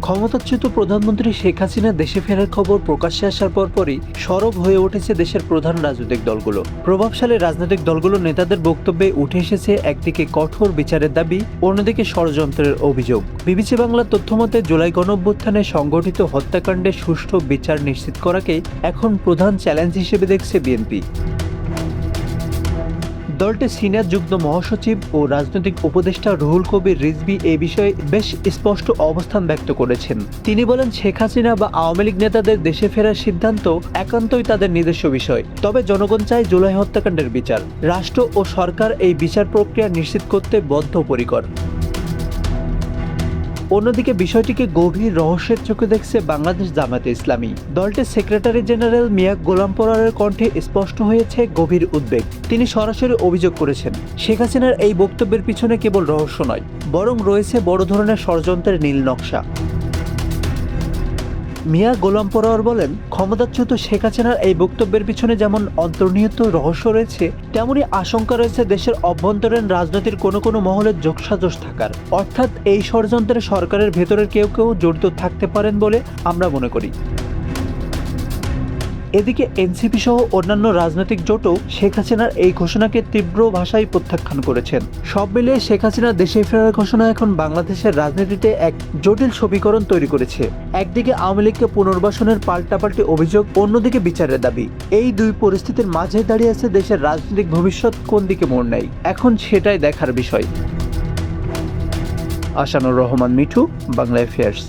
ক্ষমতাচ্যুত প্রধানমন্ত্রী শেখ হাসিনা দেশে ফেরার খবর প্রকাশ্যে আসার পরপরই সরব হয়ে উঠেছে দেশের প্রধান রাজনৈতিক দলগুলো। প্রভাবশালী রাজনৈতিক দলগুলোর নেতাদের বক্তব্যে উঠে এসেছে একদিকে কঠোর বিচারের দাবি, অন্যদিকে ষড়যন্ত্রের অভিযোগ। বিবিসি বাংলার তথ্যমতে জুলাই গণঅভ্যুত্থানে সংগঠিত হত্যাকাণ্ডের সুষ্ঠু বিচার নিশ্চিত করাকে এখন প্রধান চ্যালেঞ্জ হিসেবে দেখছে বিএনপি। দলটির সিনিয়র যুগ্ম মহাসচিব ও রাজনৈতিক উপদেষ্টা রুহুল কবির রিজভী এ বিষয়ে বেশ স্পষ্ট অবস্থান ব্যক্ত করেছেন। তিনি বলেন, শেখ হাসিনা বা আওয়ামী লীগ নেতাদের দেশে ফেরার সিদ্ধান্ত একান্তই তাদের নিজস্ব বিষয়। তবে জনগণ চায় জুলাই হত্যাকাণ্ডের বিচার। রাষ্ট্র ও সরকার এই বিচার প্রক্রিয়া নিশ্চিত করতে বদ্ধপরিকর। অন্যদিকে বিষয়টিকে গভীর রহস্যের চোখে দেখছে বাংলাদেশ জামায়াতে ইসলামী। দলটির সেক্রেটারি জেনারেল মিয়া গোলাম পরোয়ারের কণ্ঠে স্পষ্ট হয়েছে গভীর উদ্বেগ। তিনি সরাসরি অভিযোগ করেছেন, শেখ হাসিনার এই বক্তব্যের পিছনে কেবল রহস্য নয়, বরং রয়েছে বড় ধরনের ষড়যন্ত্রের নীল নকশা। মিয়া গোলাম পরোয়ার বলেন, ক্ষমতাচ্যুত শেখ হাসিনার এই বক্তব্যের পিছনে যেমন অন্তর্নিহিত রহস্য রয়েছে, তেমনই আশঙ্কা রয়েছে দেশের অভ্যন্তরীণ রাজনীতির কোনো মহলের যোগসাজশ থাকার। অর্থাৎ এই ষড়যন্ত্রে সরকারের ভেতরের কেউ জড়িত থাকতে পারেন বলে আমরা মনে করি। এদিকে এনসিপি সহ অন্যান্য রাজনৈতিক জোটও শেখ হাসিনার এই ঘোষণাকে তীব্র ভাষায় প্রত্যাখ্যান করেছেন। সব মিলিয়ে শেখ হাসিনা দেশে ফেরার ঘোষণা এখন বাংলাদেশের রাজনীতিতে এক জটিল সমীকরণ তৈরি করেছে। একদিকে আওয়ামী লীগকে পুনর্বাসনের পাল্টাপাল্টি অভিযোগ, অন্যদিকে বিচারের দাবি। এই দুই পরিস্থিতির মাঝে দাঁড়িয়ে আছে দেশের রাজনৈতিক ভবিষ্যৎ কোন দিকে মোড় নেয়, এখন সেটাই দেখার বিষয়। আশানুর রহমান মিঠু, বাংলা অ্যাফেয়ার্স।